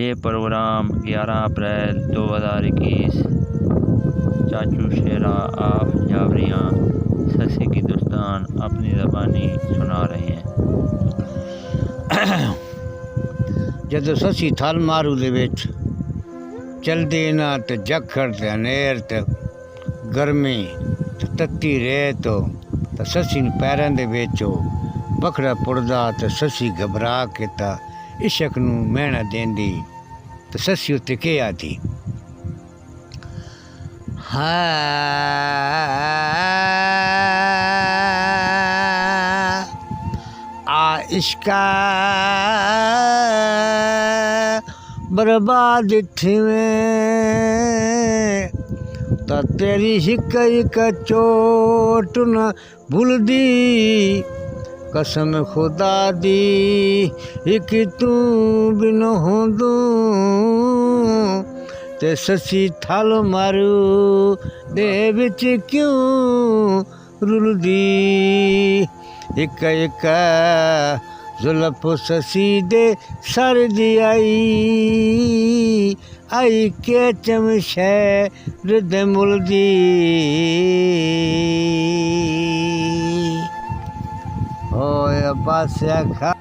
یہ programme 11 April 2021 چاچو Shera of جاوریاں سسی کی دوستان اپنی زبانی سنا رہے ہیں۔ جدو سسی تھل مارو دے وچ چلدی نہ تے جکھڑ تے انیر تے گرمی تے تتی ریت تے سسی نوں پیراں دے وچ بکھڑا پڑدا تے سسی گھبرا کے تا عشق نوں مہنا دیندی تے سسی اُتے کے آتی عشقا برباد تھویں تا تیری ہک ہک چوٹ نہ بھلدی قسم خدا دی ہک تو بن ہوندوں تے سسی تھل مارو دے وچ کیوں رلدی ہک ہک زلف سسی دے سر دی آئی کے چمشیر دے ملدی ہوئے باسیا کھا